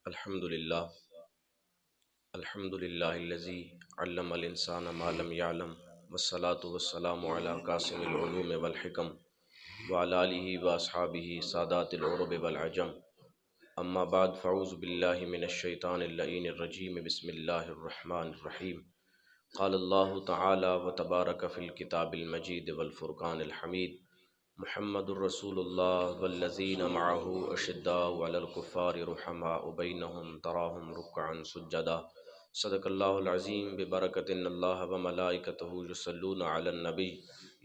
الحمد للہ الحمد للہ الذی علم الانسان ما لم يعلم والصلاة والسلام علی قاسم العلوم والحکم وعلی آلہ واصحابہ سادات العرب والعجم اما بعد فاعوذ باللہ من الشیطان اللعین الرجیم بسم اللہ الرحمن الرحیم قال اللہ تعالی وتبارک فی الکتاب المجید والفرقان الحمید محمد الرسول اللہ والذین معه اشداء علی الکفار رحماء بینہم تراہم رکعا سجدا صدق اللہ العظیم ببرکت ان اللہ وملائکتہ یصلون علی النبی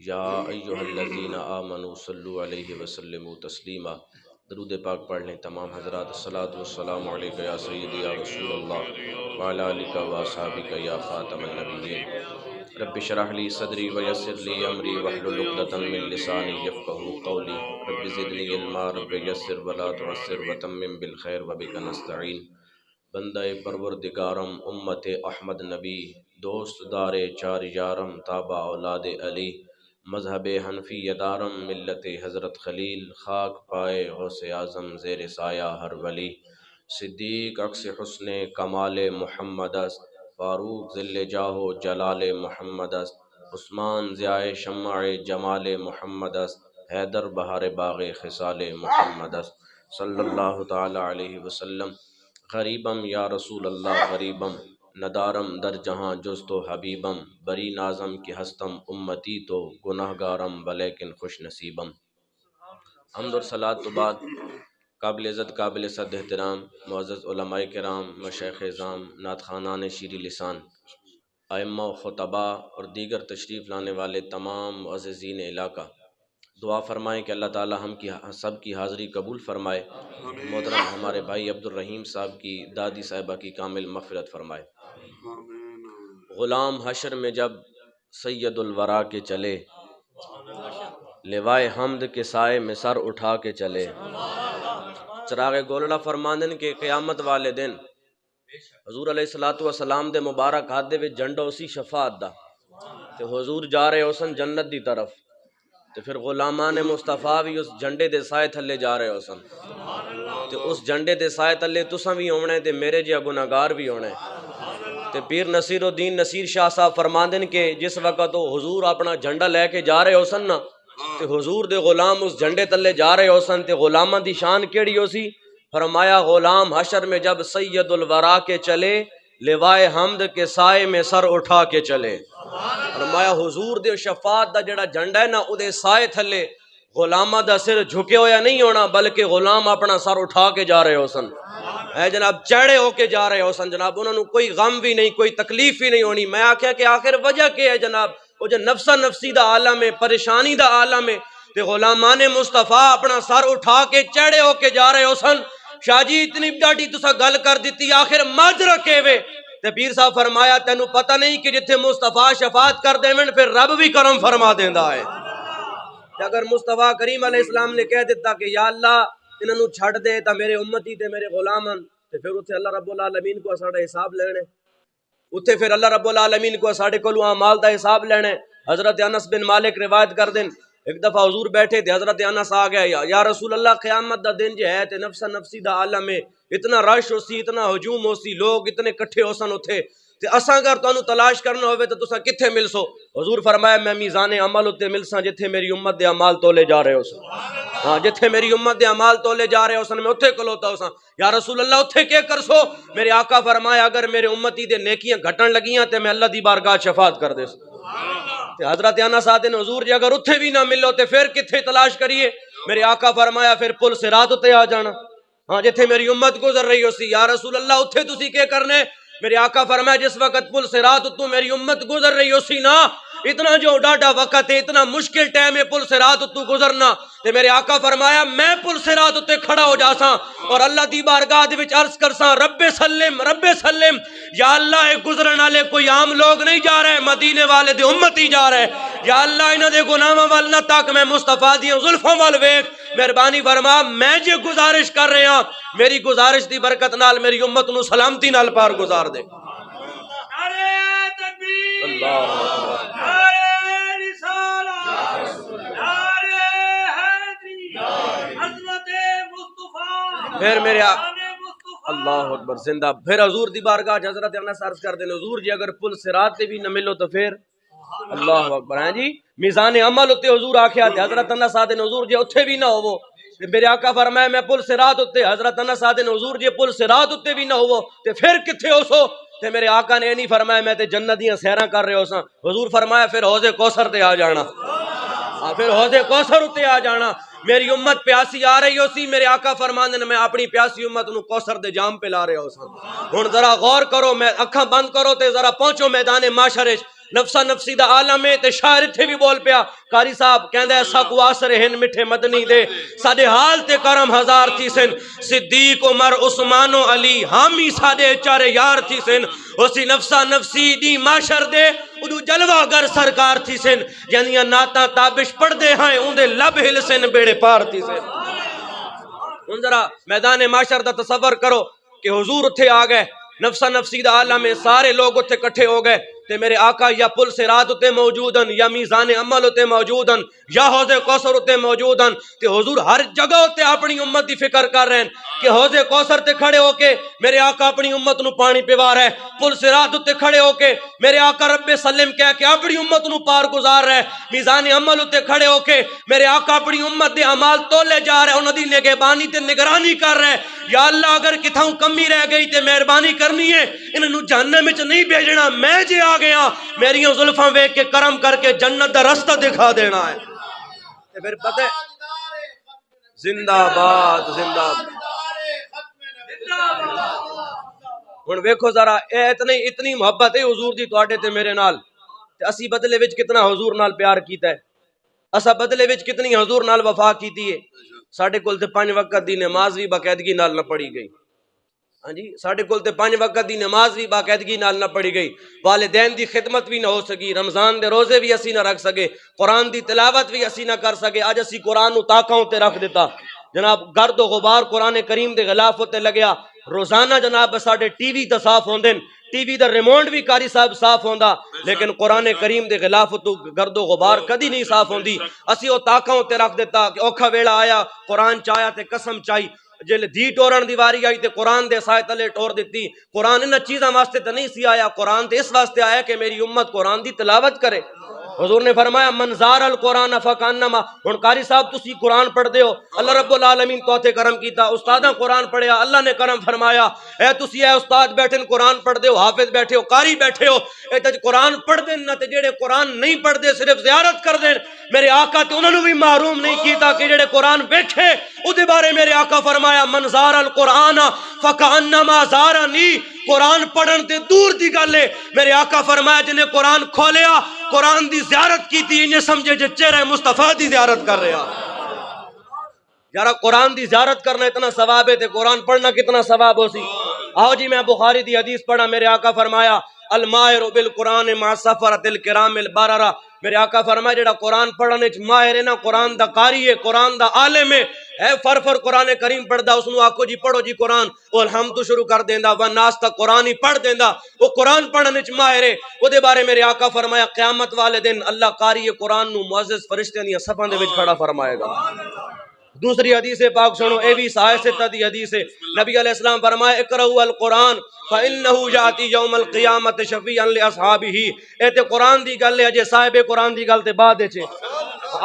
یا ایہا الذین آمنوا صلوا علیہ وسلموا تسلیما۔ درود پاک پڑھ لیں تمام حضرات۔ الصلاۃ والسلام علیکہ یا سیدی یا رسول اللہ وعلی آلک واصحابک یا خاتم النبیین۔ رب اشرح لی صدری ویسر لی امری واحلل عقدۃ من لسانی یفقہوا قولی رب زدنی علما رب یسر ولا تعسر وتمم بالخیر وبک نستعین۔ بندہ پروردگارم امت احمد نبی دوست دار چار یارم تابع اولاد علی مذہب حنفی دارم ملت حضرت خلیل خاک پائے غوث اعظم زیر سایہ ہر ولی صدیق عکس حسن کمال محمد است فاروق ذل جاہ و جلال محمد است عثمان ضیاء شمع جمال محمد است حیدر بہار باغ خصال محمد است صلی اللہ تعالی علیہ وسلم۔ غریبم یا رسول اللہ غریبم ندارم در جہاں جز تو حبیبم بری نازم کی ہستم امتی تو گناہ گارم ولیکن خوش نصیبم۔ حمد اور صلاۃ تو بعد قابل عزت قابل صد احترام معزز علماء کرام مشائخ اعظام نعت خوانان شیریں لسان ائمہ و خطباء اور دیگر تشریف لانے والے تمام معززین علاقہ، دعا فرمائیں کہ اللہ تعالی ہم کی سب کی حاضری قبول فرمائے۔ محترم ہمارے بھائی عبد الرحیم صاحب کی دادی صاحبہ کی کامل مغفرت فرمائے۔ غلام حشر میں جب سید الورا کے چلے لوائے حمد کے سائے میں سر اٹھا کے چلے، چراغ گولڑا فرماندن کے قیامت والے دن حضور علیہ السلام دے مبارک ہاتھ دے وچ جھنڈا اسی شفاعت دا تے حضور جا رہے ہوسن جنت دی طرف تے پھر غلامان مصطفیٰ بھی اس جھنڈے دے سائے تھلے جا رہے ہوسن تے اس جھنڈے دے سائے تھلے تساں بھی ہونے تے میرے جیا گناہگار بھی ہونے تے پیر نصیر الدین نصیر شاہ صاحب فرماندن کے جس وقت وہ حضور اپنا جھنڈا لے کے جا رہے ہوسن نا تے حضور دے غلام اس جھنڈے تلے جا رہے ہوسن تے غلاماں دی شان کیڑی ہو سی؟ فرمایا غلام حشر میں جب سید الورا کے چلے لوائے حمد کے سائے میں سر اٹھا کے چلے۔ فرمایا حضور دے شفاعت دا جڑا جھنڈا ہے نا او دے سائے تھلے غلاماں دا سر جھکے ہویا نہیں ہونا بلکہ غلام اپنا سر اٹھا کے جا رہے ہوسن، اے جناب چڑھے ہو کے جا رہے ہوسن جناب، انہوں نے کوئی غم بھی نہیں کوئی تکلیف بھی نہیں ہونی۔ میں آکھیا کہ آخر وجہ کیا ہے جناب؟ وہ جو نفسا نفسی دا عالم ہے پریشانی دا عالم ہے تے غلامان مصطفیٰ اپنا سر اٹھا کے چڑھے ہو کے جا رہے ہوسن۔ شاہ جی اتنی ڈاڈی تسا گل کر دیتی آخر ماجرا کے وے تے پیر صاحب فرمایا تینوں پتہ نہیں کہ جتھے مصطفیٰ شفاعت کر دیون پھر رب بھی کرم فرما دیندا ہے۔ اگر مصطفیٰ کریم علیہ السلام نے کہہ دیتا کہ یا اللہ انہاں نوں چھڈ دے تا میرے امتی تے میرے غلامن تے پھر اتھے اللہ رب العالمین کو ساڈا حساب لینے، اتھے پھر اللہ رب العالمین کو ساڈے کولوں اعمال دا حساب لینے۔ حضرت انس بن مالک روایت کر دین ایک دفعہ حضور بیٹھے تھے، حضرت انس آ گیا یا رسول اللہ قیامت دا دن جو ہے تے نفسا نفسی دا عالم ہے، اتنا رش ہو سی اتنا ہجوم ہو سی لوگ اتنے کٹھے ہو سن اتھے تے اساں اگر تانوں تلاش کرنا ہوئے تے تساں کتھے مل سو؟ حضور فرمایا میں میزان عمل اتے ملساں جتھے میری امت دے اعمال تولے جا رہے ہو سن، ہاں جتھے میری امت دے اعمال تولے جا رہے ہو سن میں اتھے کھلوتا ہو سن۔ یا رسول اللہ اتھے کیا کر سو؟ میرے آقا فرمایا اگر میرے امتی دے نیکیاں گھٹن لگیاں تے میں اللہ دی بارگاہ شفاعت کر دے سن۔ حضرت انس آتے نے حضور جی اگر اتھے بھی نہ ملو تے پھر کتھے تلاش کریے؟ میرے آقا فرمایا پھر پل صراط تے آ جانا، ہاں جتھے میری امت گزر رہی ہو سی۔ یا رسول اللہ اتھے تسی کیا کرنے؟ میرے آقا فرمایا جس وقت پل صراط تو میری امت گزر رہی ہو سی نا اتنا جو ڈاڈا وقت ہے اتنا مشکل ٹائم ہے پل صراط تو گزرنا تے میرے آقا فرمایا میں پل صراط تے کھڑا ہو جاساں اور اللہ دی بارگاہ دے وچ عرض کرساں رب سلم یا اللہ اے گزرن والے کوئی عام لوگ نہیں جا رہے مدینے والے دے امتی جا رہے، یا اللہ انہاں دے گناہاں وال نہ تک میں مصطفیٰ دی زلفاں وال ویکھ، مہربانی فرما میں جے گزارش کر رہے ہاں میری گزارش دی برکت نال میری امت نو سلامتی نال پار گزار دے۔ پھر میرے اللہ اکبر زندہ. پھر حضور دی بارگاہ حضرت انس عرض کر دے حضور جی اگر پل صراط تے بھی نہ ملو تو پھر اللہ اکبر ہیں جی میزان عمل ہوتے حضور آکھیا تے حضرت انس آدے حضور جی اتھے بھی نہ ہوو. میرے آقا فرمایا میں پل صراط ہوتے حضرت انس آدے حضور جی پل صراط ہوتے بھی نہ ہوو تے پھر کتھے ہو سو. تے میرے آقا نے نہیں فرمایا میں تے جنت دیاں سیراں کر رہے ہو ساں. حضور فرمایا پھر حوض کوثر تے آ جانا. پھر حوض کوثر اتے آ جانا. میری امت پیاسی آ رہی ہو سی میرے آقا فرماندے نے میں اپنی پیاسی امت نو کوثر دے جام پہ لا رہے ہو ساں. ہن ذرا غور کرو میں اکھاں بند کرو تے ذرا پہنچو میدان معاشرے نفسا نفسی دا عالم ہے تے شاعر اتھے بھی بول پیا قاری صاحب کہندا ایسا کو آسر ہن مٹھے مدنی دے ساڈے حال تے کرم ہزار تھی سن صدیق عمر عثمان و علی حامی ساڈے چارے یار تھی سن اسی نفسا نفسی دی معاشر دے ادو جلوہ گر سرکار تھی سن یعنی ناتا تابش پڑھ دے ہیں اندے لب ہل سن بیڑے پار تھی سن. ان ذرا میدان معاشر دا تصور کرو کہ حضور اتھے آ گئے نفسا نفسی دا عالم میں سارے لوگ اتھے کٹھے ہو گئے تے میرے آقا یا پل صراط تے موجودن یا میزان عمل تے موجودن یا حوض کوثر تے موجودن تے حضور ہر جگہ تے اپنی امت دی فکر کر رہے ہیں کہ حوض کوثر تے کھڑے ہو کے میرے آقا اپنی امت نو پانی پیوا رہے پل صراط تے کھڑے ہو کے میرے آقا رب سلم کہہ کے اپنی امت نو پار گزار رہے میزان عمل تے کھڑے ہو کے میرے آقا اپنی امت دے اعمال تولے جا رہے انہاں دی نگہبانی تے نگرانی کر رہے. یا اللہ اگر کتھاں کمی رہ گئی تے مہربانی کرنی ہے انہاں نو جہنم وچ نہیں بھیجنا میں جے آ گیا میری زلفاں ویکھ کے کرم کر کے جنت دا رستہ دکھا دینا ہے. پھر پتہ زندہ باد زندہ ہن ویکھو ذرا اے اتنی محبت ہے حضور دی تواڈے تے میرے نال تے اسی بدلے وچ کتنا حضور نال پیار کیتا ہے اسا بدلے وچ کتنی حضور نال وفا کیتی ہے. ساڈے کول تے 5 وقت دی نماز بھی باقاعدگی نال نہ پڑھی گئی. ہاں جی ساڈے کول تے 5 وقت دی نماز بھی باقاعدگی نال نہ پڑھی گئی. والدین دی خدمت بھی نہ ہو سکی. رمضان دے روزے بھی اسی نہ رکھ سکے. قرآن دی تلاوت بھی اسی نہ کر سکے. اج اسی قرآن نو تاکاں تے رکھ دیتا جناب گرد و غبار قرآن کریم دے غلاف تے لگیا. روزانہ جناب ساڈے ٹی وی تے صاف ہوندے ٹی وی دا ریموٹ بھی قاری صاحب صاف ہوندا لیکن قرآن کریم دے غلاف تو گرد و غبار کدی نہیں صاف ہوندی. اسی او تاکاں تے رکھ دیتا کہ اوکھا ویلا آیا قرآن چایا تے قسم چائی جل دی ٹورن دی واری آئی تے قرآن دے سائے تلے ٹور دیتی. قرآن انہاں چیزاں واسطے تے نہیں سی آیا قرآن تے اس واسطے آیا کہ میری امت قرآن دی تلاوت کرے. حضور نے فرمایا منظار القرآن فکانما. ہن قاری صاحب تسی قرآن پڑھ دے ہو اللہ رب العالمین تو تے کرم کیتا استاداں قرآن پڑھیا اللہ نے کرم فرمایا اے تسی اے استاد بیٹھے قرآن پڑھ دے ہو حافظ بیٹھے ہو قاری بیٹھے ہو اے تے قرآن پڑھ دے نہ تے جڑے قرآن نہیں پڑھ دے صرف زیارت کر دے میرے آقا تے انہاں نو بھی محروم نہیں کیتا کہ جڑے قرآن ویکھے او دے بارے میرے آقا فرمایا منظار القرآن فکانما زارنی. قرآن پڑھن تے دور دی گل ہے میرے آقا فرمایا جنہیں قرآن کھولیا قرآن دی زیارت کی تھی انہیں سمجھے جو چہرہ مصطفیٰ دی زیارت کر رہا. یارا قرآن دی زیارت کرنا اتنا ثواب ہے تے قرآن پڑھنا کتنا ثواب ہو سی. آؤ جی میں بخاری دی حدیث پڑھا میرے آقا فرمایا الماہر بالقرآن مع سفرۃ الکرام البررہ. میرے آقا فرمایا جڑا قرآن پڑھنے چ ماہر ہے نا قرآن دا قاری ہے قرآن دا عالم ہے اے فر قرآن کریم پڑھدا اس نو آکھو جی پڑھو جی قرآن او الحمد شروع کر دیندا والناس تک قرآن ہی پڑھ دیندا او قرآن پڑھنے چ ماہر ہے. او دے بارے میرے آقا فرمایا قیامت والے دن اللہ قاری قرآن نو معزز فرشتیاں دی صفاں دے وچ کھڑا فرمائے گا. دوسری حدیث پاک سنو اے بھی صحیح ستہ دی حدیث ہے. نبی علیہ السلام فرمایا اقرؤوا القرآن فإنه یاتی یوم القیامت شفیعا لاصحابہ. اے تے قرآن دی گل ہے اجے صاحب قرآن دی گل تے بعد وچ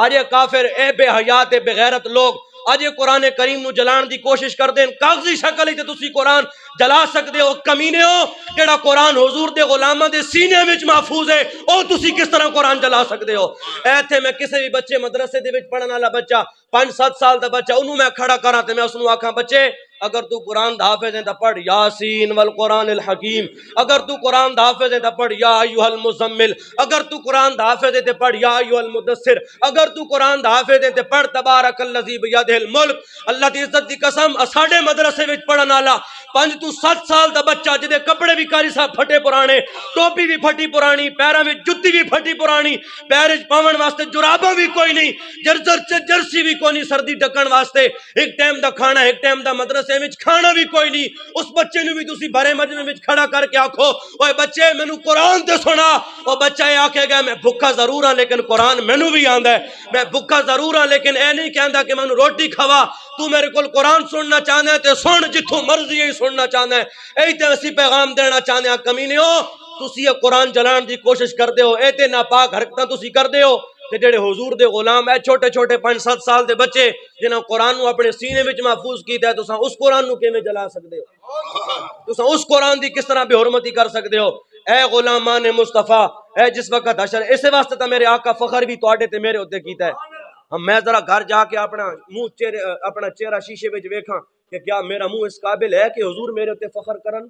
اجے کافر اے بے حیا تے بے غیرت لوگ اج قرآن کریم نو جلان دی کوشش کر دین کاغذی شکل وچ تسی قرآن جلا سکدے ہو. کمینے ہو جڑا قرآن حضور دے غلاماں دے سینے وچ محفوظ ہے او تسی کس طرح قرآن جلا سکدے ہو. ایتھے میں کسے بھی بچے مدرسے دے وچ پڑھن والا بچہ 5-7 سال دا بچہ انہوں میں کھڑا کراں تے میں اس نو آکھاں بچے اگر تو قرآن دا حافظ ہے تو پڑھ یاسین والقرآن الحکیم. اگر تو قرآن دا حافظ ہے تو پڑھ یا ایھا المزمل. اگر تو قرآن دا حافظ ہے تو پڑھ یا ایھا المدثر. اگر تو قرآن دا حافظ ہے تو پڑھ تبارک الذی بیدہ الملک. اللہ دی عزت دی قسم ساڈے مدرسے وچ پڑھن والا 5 تو 7 سال دا بچہ جدے کپڑے بھی کاری صاحب پھٹے پرانے ٹوپی بھی پھٹی پرانی پیراں وچ جُتی بھی پھٹی پرانی پیر وچ پاون واسطے جراباں بھی کوئی نہیں جرسی بھی کوئی نہیں سردی ڈکن واسطے ایک ٹائم دا کھانا ایک ٹائم دا مدرسے مدرسے وچ کھانا بھی کوئی نہیں، اس بچے نو بھی تسی بھرے مجمع وچ کھڑا کر کے آکھو اوے بچے مینوں قرآن تے سنا، او بچہ یہ آکھے گا میں بھکھا ضرور ہاں لیکن قرآن مینوں بھی آندا ہے، میں بھکھا ضرور ہاں لیکن اے نہیں کہندا کہ مینوں روٹی کھوا، تو میرے کول قرآن سننا چاہنا ہے تے سن، جتھوں مرضی ہے سننا چاہنا ہے، اے تے اسی پیغام دینا چاہنے ہاں کمینیو تسی یہ قرآن چلان دی کوشش کردے ہو، اے تے ناپاک حرکتاں تسی کردے ہو کہ جڑے حضور دے غلام ہے چھوٹے چھوٹے 5-7 سال دے بچے جنہاں قرآن نو اپنے سینے وچ محفوظ کیتا ہے، تساں اس قرآن نو کیویں جلا سکدے ہو؟ تساں اس قرآن دی کس طرح بے حرمتی کر سکدے ہو؟ اے غلامان مصطفیٰ، اے جس وقت حشر، اس واسطے تا میرے آقا فخر بھی تواڈے تے میرے اوتے کیتا ہے۔ میں ذرا گھر جا کے اپنا چہرہ شیشے وچ ویکھاں کہ کیا میرا منہ اس قابل ہے کہ حضور میرے اوتے فخر کرن؟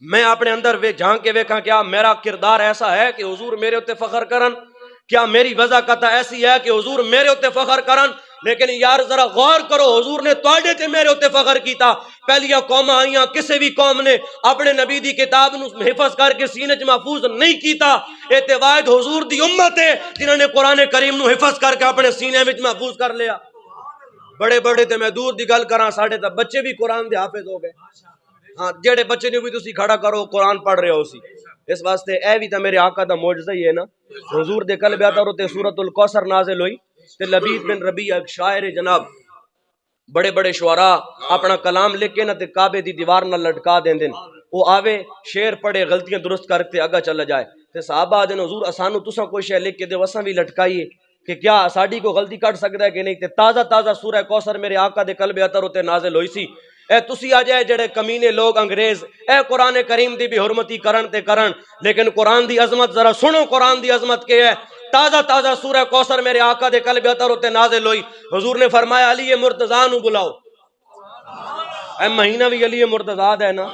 میں اپنے اندر جھانک کے ویکھاں کیا میرا کردار ایسا ہے کہ حضور میرے اوتے فخر کرن؟ کیا میری وضاحت ایسی ہے کہ حضور میرے اوتے فخر کرن؟ لیکن یار ذرا غور کرو، حضور نے تواڈے تے میرے اوتے فخر کیتا، پہلیاں قوماں آئیاں، کسی بھی قوم نے اپنے نبی دی کتاب نو حفظ کر کے سینے چ محفوظ نہیں کیتا، اے تے واحد حضور دی امت ہے جنہاں نے قرآن کریم نو حفظ کر کے اپنے سینے وچ محفوظ کر لیا۔ بڑے بڑے تے میں دور دی گل کراں، ساڈے تے بچے بھی قرآن دے حافظ ہو گئے، ہاں جڑے بچے نو بھی تسی کھڑا کرو قرآن پڑھ رہے ہو سی، اس واسطے اے بھی تے میرے آقا دا معجزہ ہی ہے نا، حضور دے قلب اطہر تے سورۃ الکوثر نازل ہوئی تے لبید بن ربیعہ ایک شاعر جناب، بڑے بڑے شعراء اپنا کلام لکھ کے نہ تے کعبے دی دیوار نہ لٹکا دیندے، وہ آوے شعر پڑھے غلطیاں درست کر کے اگا چلا جائے تے صحابہ آدن حضور اسانو تساں کوئی شے لکھ کے دے اساں بھی لٹکائیے کہ کیا ساڈی کو غلطی کٹ سکدا ہے کہ نہیں، تے تازہ تازہ سورہ کوثر میرے آقا دے قلب اطہر تے نازل ہوئی سی۔ اے تسی آ جائے جڑے کمینے لوگ انگریز اے قرآن کریم دی بھی حرمتی کرن تے کرن، لیکن قرآن دی عظمت ذرا سنو، قرآن دی عظمت کے ہے۔ تازہ تازہ سورہ کوثر میرے آقا دے قلب اطہر تے نازل ہوئی، حضور نے فرمایا علی مرتضیٰ نو بلاؤ، اے مہینہ بھی علی مرتضیٰ دا ہے نا،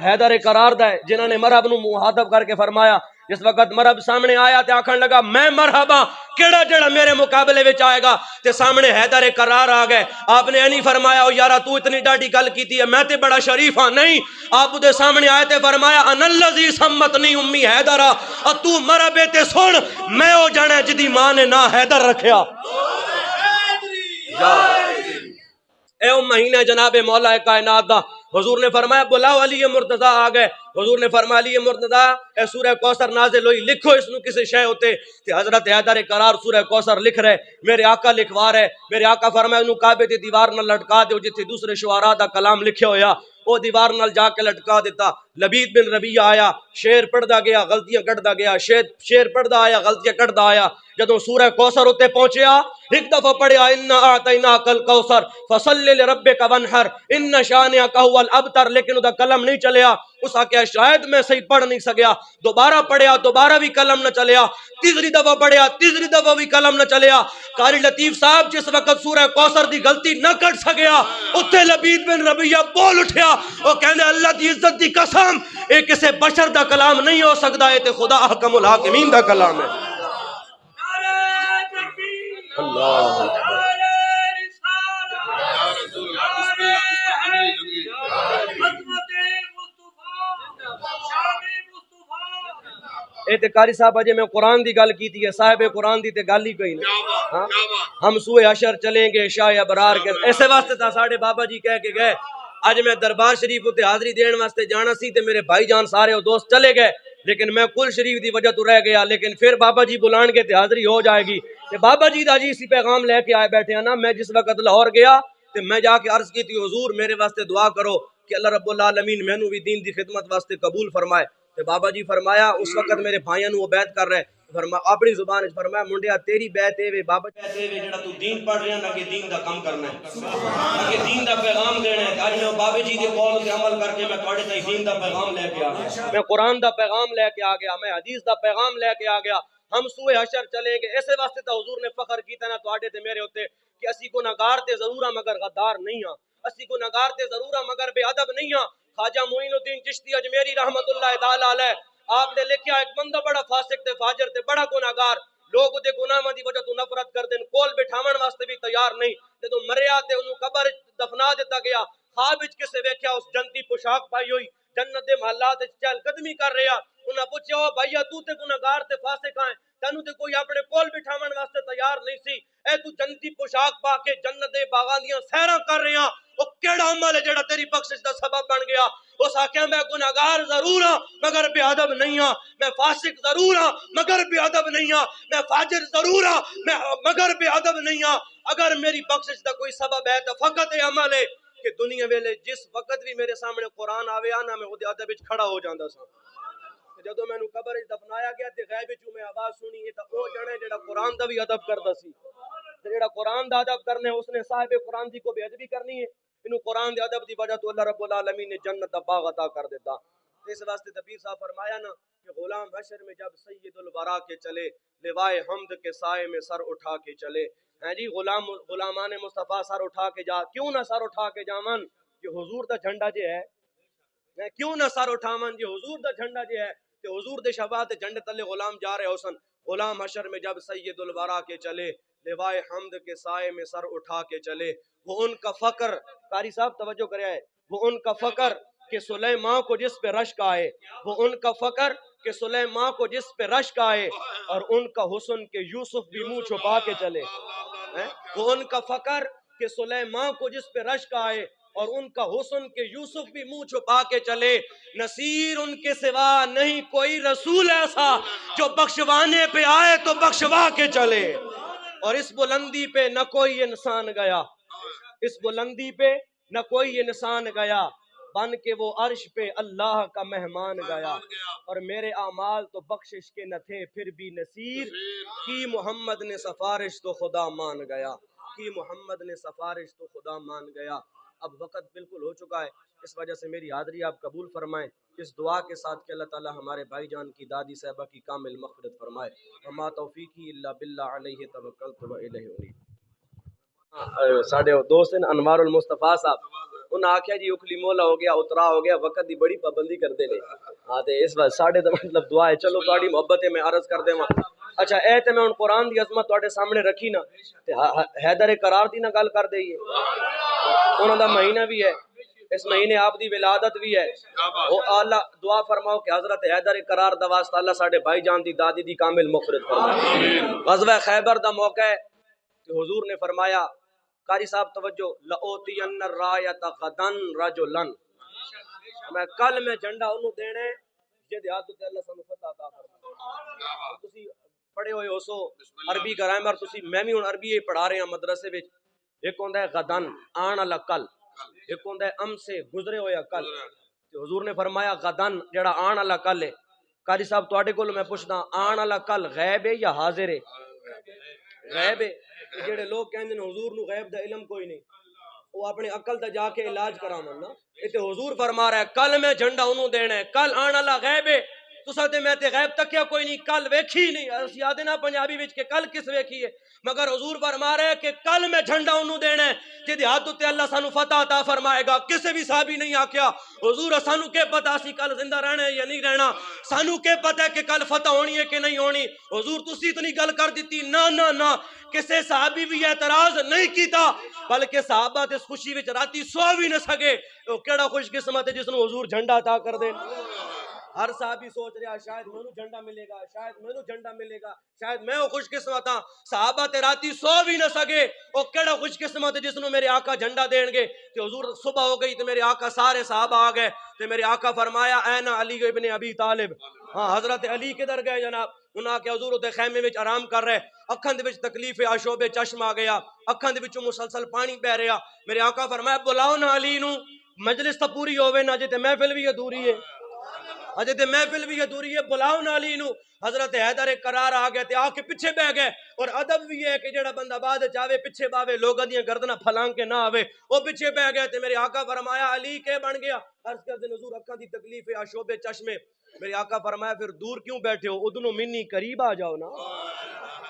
حیدر قرار دا ہے، جنہاں نے مرحب نو مخاطب کر کے فرمایا، جس وقت مرحب سامنے آیا تے آکھن لگا میں مرحبا، کیڑا جڑا میرے مقابلے وچ آئے گا، تے سامنے حیدر قرار آ گئے، آپ نے نہیں فرمایا او یارا تو اتنی ڈاڈی گل کیتی ہے میں تے بڑا شریف ہاں، نہیں، آپ دے سامنے آئے تے فرمایا ان الذی سمتنی امی حیدرا، اور تو مرحبے تے سن میں او جانا جدی ماں نے نا حیدر رکھیا۔ اے او مہینہ جناب مولا کائنات دا، حضور نے فرمایا بلاؤ علی مرتضیٰ آ گئے، حضور نے فرمایا علی مرتضیٰ اے سورہ کوثر نازل ہوئی، لکھو اس نو کسی شے ہوتے، تے حضرت حیدر قرار سورہ کوثر لکھ رہے، میرے آقا لکھوا رہے، میرے آقا فرمایا انہوں کعبے دی دیوار نہ لٹکا دیو جتھے دوسرے شعراء دا کلام لکھے ہویا، وہ دیوار نال جا کے لٹکا دیتا۔ لبید بن ربیعہ آیا، شعر پڑھدا گیا غلطیاں کٹدا گیا، شعر پڑھدا آیا غلطیاں کٹدا آیا، جدوں سورہ کوثر اتے پہنچیا ایک دفعہ پڑھیا انا اعطیناک الکوثر فصلی لربک وانحر ان شانئک هو الابتر، لیکن وہ قلم نہیں چلیا، اس آکھیا شاید میں صحیح پڑھ نہیں سکیا، دوبارہ پڑھیا دوبارہ بھی قلم نہ چلیا، تیسری دفعہ پڑھیا تیسری دفعہ بھی قلم نہ چلیا۔ قاری لطیف صاحب جس وقت سورہ کوثر دی غلطی نہ کٹ سکیا اتھے لبید بن ربیعہ بول اٹھیا، وہ کہنے اللہ دی عزت دی قسم اے کسے بشر دا کلام نہیں ہو سکدا، اے تے خدا احکم الحاکمین دا کلام ہے۔ اللہ اے تے قاری صاحب اجے میں قرآن دی گل کیتی ہے، صاحب قرآن دی تے گل ہی کوئی نہیں، ہم سوئے حشر چلیں گے شاہ ابرار کے، ایسے واسطے تھا ساڑھے بابا جی کہہ کے گئے آج میں دربار شریف تے حاضری دین واسطے جانا سی تے میرے بھائی جان سارے وہ دوست چلے گئے، لیکن میں کل شریف دی وجہ تو رہ گیا، لیکن پھر بابا جی بلان کے تے حاضری ہو جائے گی، تے بابا جی دا جی اسی پیغام لے کے آئے بیٹھے ہیں نا۔ میں جس وقت لاہور گیا تے میں جا کے عرض کی تھی حضور میرے واسطے دعا کرو کہ اللہ رب العالمین میں نو بھی دین دی خدمت واسطے قبول فرمائے، تے بابا جی فرمایا اس وقت میرے بھائیاں نو وہ بیعت کر رہے، اپنی زبان وچ فرمایا منڈیا تیری بیعت اے وے بابا جی اے وے جڑا تو دین پڑھ رہا نہ کہ دین دا کم کرنا ہے، نہ کہ دین دا پیغام دینا ہے۔ اج میں بابے جی دے قول تے عمل کر کے میں تواڈے تائیں دین دا پیغام لے کے آ گیا، میں قرآن دا پیغام لے کے آ گیا، میں حدیث دا پیغام لے کے آ گیا، ہم سوئے حشر چلیں گے۔ اسے واسطے تو حضور نے فخر کیتا نا تواڈے تے میرے اوتے کہ اسی گناہگار تے ضرور ہاں مگر غدار نہیں ہاں، اسی گناہگار تے ضرور ہاں مگر بے ادب نہیں ہاں۔ خواجہ معین الدین چشتی اجمیری رحمت اللہ تعالی علیہ آپ نے لکھیا ایک بندہ بڑا فاسق تے فاجر تے بڑا گناہگار، لوگ دے گناہاں دی وجہ تو نفرت کر دین، کول بٹھاون واسطے بھی تیار نہیں، جدوں مریا تے اونوں قبر دفنا دیتا گیا، خواب وچ کسے ویکھیا اس جنتی پوشاک پائی ہوئی جنت دے محلات چہل قدمی کر رہا انہاں پوچھیا او بھائیا تو تے گناہگار تے فاسق ہیں تینوں تے کوئی اپنے کول بٹھاون واسطے تیار نہیں سی اے تو جنتی پوشاک پا کے جنت دے باغاں دیاں سیراں کر رہا او کیڑا عمل ہے جڑا تیری بخشش دا سبب بن گیا اس آکھیا میں گناہگار ضرور ہاں مگر بے ادب نہیں ہاں میں فاسق ضرور ہاں مگر بے ادب نہیں ہاں میں فاجر ضرور ہاں میں مگر بے ادب نہیں ہاں اگر میری بخشش دا کوئی سبب ہے تو فقط یہ عمل ہے کہ دنیا ویلے جس وقت بھی میرے سامنے قرآن آوے آنا میں وہ ادب وچ کھڑا ہو جاندا سا جدوں مینوں قبر وچ دفنایا گیا تے غیب وچوں میں آواز سنی یہ تے او جنے جڑا قرآن دا بھی ادب کردا سی تے جڑا قرآن دا ادب کرنے اس نے صاحب قرآن دی کو بے ادبی کرنی ہے انہوں قرآن دے ادب دی وجہ تو اللہ رب العالمین نے جنت دا باغ عطا کر دیتا اس واسطے تبیر صاحب فرمایا نا کہ غلام حشر میں جب سید الورا کے چلے لوائے حمد کے سائے میں سر اٹھا کے چلے ہیں جی غلامان مصطفیٰ سر اٹھا کے جا کیوں نہ سر اٹھا کے جاون کہ حضور دا جھنڈا جے ہے کیوں نہ سر اٹھاون جی حضور دا جھنڈا جے ہے کہ حضور دے شفاعت جھنڈے تلے غلام جا رہے حسن غلام حشر میں جب سید الورا کے چلے لوائے حمد کے سائے میں سر اٹھا کے چلے وہ ان کا فقر قاری صاحب توجہ کرے آئے وہ ان کا فقر کہ سلیمان کو جس پہ رشک آئے وہ ان کا فقر کہ سلیمان کو جس پہ رشک آئے اور ان کا حسن کہ یوسف بھی منہ چھپا کے چلے وہ ان کا فقر کہ سلیمان کو جس پہ رشک آئے اور ان کا حسن کہ یوسف بھی منہ چھپا کے چلے نصیر ان کے سوا نہیں کوئی رسول ایسا جو بخشوانے پہ آئے تو بخشوا کے چلے اور اس بلندی پہ نہ کوئی انسان گیا اس بلندی پہ نہ کوئی انسان گیا بن کے وہ عرش پہ اللہ کا مہمان گیا اور میرے اعمال تو بخشش کے نہ تھے پھر بھی نصیر کی محمد نے سفارش تو خدا مان گیا کی محمد نے سفارش تو خدا مان گیا اب وقت بالکل ہو چکا ہے اس وجہ سے میری حاضری آپ قبول فرمائیں اس دعا کے ساتھ کہ اللہ تعالی ہمارے بھائی جان کی دادی صاحبہ کی کامل مغفرت فرمائے وما توفیقی الا باللہ علیہ توکلت و الیہ انیب ساڈے دوست ہیں انوار المصطفیٰ صاحب انہاں آکھیا جی اکھلی مولا ہو گیا اترا ہو گیا وقت دی بڑی پابندی کرتے نے ہاں تے اس وقت ساڈے تے مطلب دعا ہے چلو تہاڈی محبت ہے میں عرض کر دیواں اچھا اے تے میں ہن قرآن دی عظمت تواڈے سامنے رکھی نا تے حیدر قرار دی نہ گل کر دئیے انہاں دا مہینہ بھی ہے اس مہینے آپ دی ولادت بھی ہے وہ اللہ دعا فرماؤ کہ حضرت حیدر قرار دا واسطہ اللہ ساڈے بھائی جان دی دادی دی کامل مغفرت فرمائے غزوہ خیبر دا موقع ہے کہ حضور نے فرمایا قاری صاحب توجہ لَأُوتِيَنَّ الرَّایَةَ غَدًا رَجُلًا میں کل میں جھنڈا انہوں دینے جے دیہات تے اللہ سانو فتح عطا فرمائے تسی پڑھے ہوئے ہو سو عربی گرامر تسی میں بھی ہن عربی پڑھا رہے ہیں مدرسے وچ ایک ہوندا ہے غدن آن والا کل ایک ہوندا ہے ام سے گزرے ہویا کل تے حضور نے فرمایا غدن جڑا آن والا کل ہے قاری صاحب تواڈے کول میں پوچھدا آن والا کل غیب ہے یا حاضر ہے غیب ہے جڑے لوگ کہندے نے حضور نو غیب دا علم کوئی نہیں وہ اپنے عقل دا جا کے علاج کراون نا اتے حضور فرما رہا ہے کل میں جھنڈا انہوں دینا ہے کل آن والا غیب ہے تساں تے میں تے غیب تکیا کوئی نہیں کل ویکھی نہیں اسی آدے نا پنجابی وچ کہ کل کس ویکھی ہے مگر حضور فرما رہے ہیں کہ کل میں جھنڈا انہوں دینا ہے جدی ہاتھ تے اللہ سانو فتح عطا فرمائے گا کسے بھی صحابی نہیں آکھیا حضور سانو کے پتہ سی کل زندہ رہنا ہے یا نہیں رہنا سانو کے پتہ ہے کہ کل فتح ہونی ہے کہ نہیں ہونی حضور تسی اتنی گل کر دیتی نہ کسے صحابی بھی اعتراض نہیں کیتا بلکہ صحابہ تے خوشی وچ راتی سو بھی نہ سکے او کیڑا خوش قسمت ہے جس نو حضور جھنڈا عطا کر دے ہر صحابی سوچ رہا شاید مینوں جھنڈا ملے گا شاید مینوں جھنڈا ملے گا شاید میں خوش قسمت ہاں صحابہ تے راتی سو بھی نہ سکے او کیڑا خوش قسمت ہے جس نو میرے آقا جھنڈا دین گے کہ حضور صبح ہو گئی تے میرے آقا سارے صحابہ آ گئے تے میرے آقا فرمایا اے نا علی ابن ابی طالب ہاں حضرت علی کدھر گئے جناب انہاں کہ حضور تے خیمے وچ آرام کر رہے اکھاں دے وچ تکلیف آشوب چشم آ گیا اکھاں دے وچوں مسلسل پانی بہ رہا میرے آقا فرمایا بلاؤ نا علی نو مجلس تا پوری ہوے نا جے تے محفل بھی ادھوری ہے اجے تے محفل بھی ادھوری ہے بلاؤ نا علی نو حضرت حیدر قرار آ گئے تے آ کے پیچھے بہ گئے اور ادب بھی ہے کہ جڑا بندہ بعد چاہے پیچھے باوے لوگاں دیاں گردناں پھلانگ کے نہ آوے او پیچھے بہ گئے تے میرے آقا فرمایا علی کے بن گیا عرض کر دے حضور اکھاں دی تکلیف آشوب چشمے میرے آقا فرمایا پھر دور کیوں بیٹھے ہو ادنو منی قریب آ جاؤ نا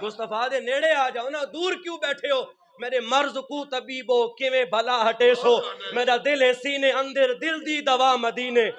مصطفیٰ دے نیڑے آ جاؤ نا دور کیوں بیٹھے ہو میرے مرض کو طبیبو کیویں بھلا ہٹے سو میرا دل ہے سینے اندر دل دی دوا مدینے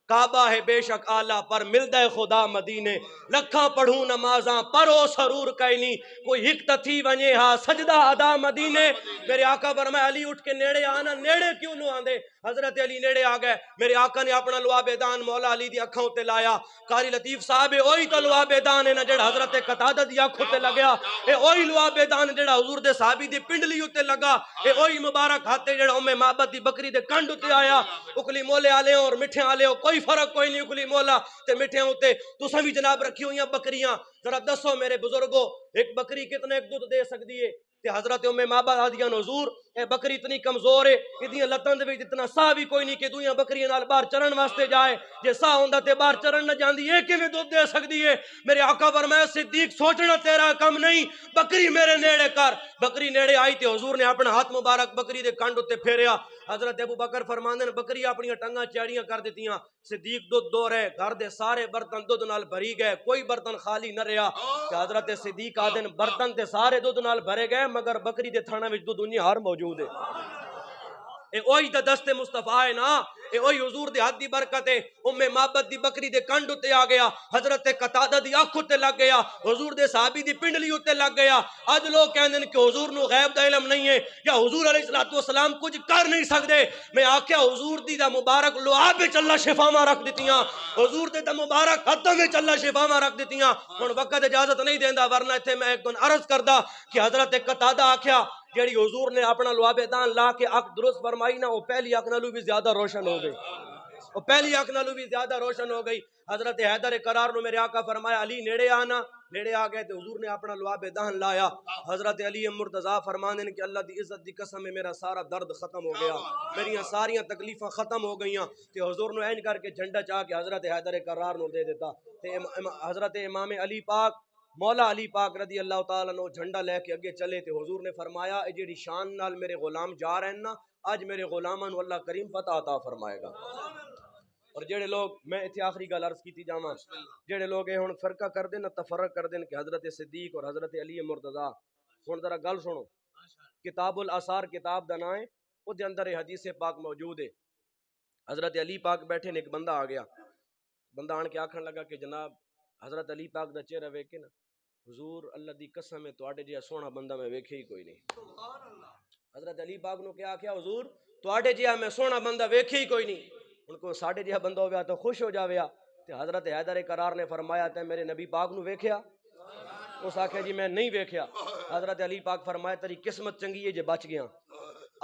کعبہ ہے بے شک آلہ پر ملدہ خدا مدینے لکھاں پڑھوں نمازاں پرو سرور کائنی کوئی ہکت تھی ونجے ہاں سجدہ ادا مدینے میرے آقا فرمایا علی اٹھ کے نیڑے آنا نیڑے کیوں نو آندے حضرت علی نیڑے آ گئے میرے آقا نے اپنا لعاب دان مولا علی دی اکھاں تے لایا قاری لطیف صاحب اوہی تو لعاب دان ہے نا جڑا حضرت قتادہ دی اکھ تے لگیا اے اوہی لعاب دان جڑا حضور دے صحابی دی پنڈلی تے لگا اے اوہی مبارک ہاتھ جڑا ام معبد دی بکری دے کنڈ تے آیا اکلی مولے والے اور میٹھے والے کوئی فرق کوئی نہیں اکلی مولا تے میٹھے ہوتے تساں بھی جناب رکھی ہوئی بکریاں ذرا دسو میرے بزرگو ایک بکری کتنے ایک دودھ دے سکتی ہے تے حضرت ام معبد آدیاں حضور اے بکری اتنی کمزور ہے ادیاں لتاں دے وچ اتنا ساہ بھی کوئی نہیں کہ دویاں بکریاں نال باہر چرن واسطے جائے جے ساہ ہوندا تے باہر چرن نہ جاندی اے کیویں دودھ دے سکتی ہے میرے آقا فرمایا صدیق سوچنا تیرا کم نہیں بکری میرے نیڑے کر بکری نیڑے آئی تے حضور نے اپنا ہاتھ مبارک بکری دے کنڈ تے پھیریا حضرت ابو بکر فرماندے نے بکری اپنی ٹنگاں چیڑیاں کر دتیاں صدیق دودھ دو رہے گھر دے سارے برتن دودھ نال بھری گئے کوئی برتن خالی نہ رہیا کہ حضرت صدیق آدن برتن تے سارے دودھ نال بھرے گئے مگر بکری دے تھانا وچ دودھ نہیں ہار موجود ہے اے اوہی تے دست مصطفیٰ ہے نا اے اوہی حضور دے ہاتھ دی برکت ہے ام معبد دی بکری دے کنڈ تے آ گیا حضرت قتادہ دی اکھ تے لگ گیا حضور دے صحابی دی پنڈلی تے لگ گیا اج لوگ کہندے کہ حضور نو غیب دا علم نہیں ہے یا حضور علیہ الصلوۃ والسلام کچھ کر نہیں سکدے میں آکھیا حضور دی دا مبارک لعاب وچ اللہ شفاواں رکھ دتیاں حضور دے دا مبارک ہاتھاں وچ اللہ شفاواں رکھ دتیاں ہن وقت اجازت نہیں دیندا ورنہ ایتھے میں ایک دن عرض کردا کہ حضرت قتادہ آکھیا جیڑی حضور نے اپنا لعاب دان لا کے اکھ درست فرمائی نا وہ پہلی اکھ نالوں بھی زیادہ روشن ہو گئی وہ پہلی اکھ نالوں بھی زیادہ روشن ہو گئی حضرت حیدر کرار نو میرے آقا فرمایا علی نیڑے آنا نیڑے آ گئے تو حضور نے اپنا لعاب دہن لایا حضرت علی مرتضیٰ فرمانے کہ اللہ دی عزت دی قسم میں میرا سارا درد ختم ہو گیا میری ساریاں تکلیفاں ختم ہو گئیاں تے حضور نے این کر کے جھنڈا چاہ کے حضرت حیدر کرار نو دے دیتا تے حضرت امام علی پاک مولا علی پاک رضی اللہ تعالیٰ عنہ جھنڈا لے کے اگے چلے تے حضور نے فرمایا اے جیڑی شان نال میرے غلام جا رہے ہیں نا آج میرے غلاماں نو اللہ کریم فتح عطا فرمائے گا اور جڑے لوگ میں اتنے آخری گل عرض کیتی جاواں جڑے لوگ یہ ہن فرقہ کر دین تفرق کر دین کہ حضرت صدیق اور حضرت علی مرتضیٰ ہن ذرا گل سنو کتاب الاثار کتاب دا نام ہے او دے اندر حدیث پاک موجود ہے حضرت علی پاک بیٹھے نے ایک بندہ آ گیا بندہ آن کے آکھن لگا کہ جناب حضرت علی پاک دا چہرہ ویکھ کے نا حضور اللہ دی قسم ہے تواڈے جہا سونا بندہ میں ویکھے ہی کوئی نہیں حضرت علی پاک نو کیا آکھیا حضور تواڈے جہا میں سونا بندہ ویکھے ہی کوئی نہیں ان کو ساڈے جہا بندہ ہویا تو خوش ہو جاویا تے حضرت حیدر کرار نے فرمایا تے میرے نبی پاک نو ویکھیا اس آکھیا جی میں نہیں ویکھیا حضرت علی پاک فرمایا تیری قسمت چنگی ہے جے بچ گیا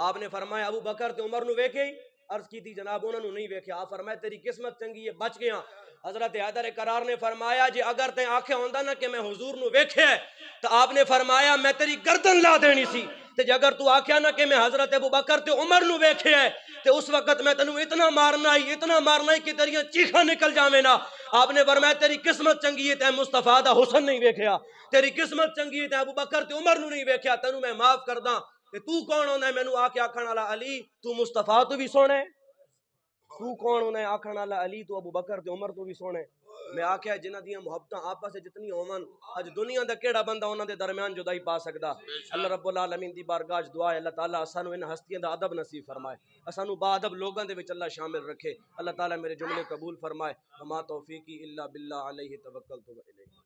آپ نے فرمایا ابو بکر تے عمر نو ویکھے ہی عرض کی تھی جناب انہوں نے نہیں ویکھیا آپ فرمایا تیری قسمت چنگی ہے بچ گیا حضرت حیدر کرار نے فرمایا جی اگر تے آنکھیں ہوندا نا کہ میں حضور نو ویکھیا ہے تو آپ نے فرمایا میں تیری گردن لا دینی سی تے اگر تو آکھیا نا کہ میں حضرت ابو بکر تے عمر نو ویکھیا ہے تے اس وقت میں تینوں اتنا مارنا ہی کہ تیریاں چیخاں نکل جاویں نا آپ نے فرمایا تیری قسمت چنگی ہے تے مصطفیٰ دا حسن نہیں ویکھیا تیری قسمت چنگی ہے تے ابو بکر تے عمر نو نہیں ویکھیا تینوں میں معاف کردا تے تو کون ہوندا ہے مینوں آ کے آکھن والا علی تو مصطفیٰ تو بھی سونا ہے تو کون ہوندا ہے آکھن والا علی تو ابو بکر تے عمر تو بھی سونا ہے میں آکھیا جنہاں دیاں محبتاں آپس سے جتنی ہون اج دنیا دا کیڑا بندہ انہاں دے درمیان جدائی پا سکدا اللہ رب العالمین دی بارگاہ وچ دعا ہے اللہ تعالیٰ اسانو ان ہستیاں دا ادب نصیب فرمائے اسانو با ادب لوگاں دے وچ اللہ شامل رکھے اللہ تعالیٰ میرے جملے قبول فرمائے وما توفیقی الا باللہ علیہ توکلت و الیہ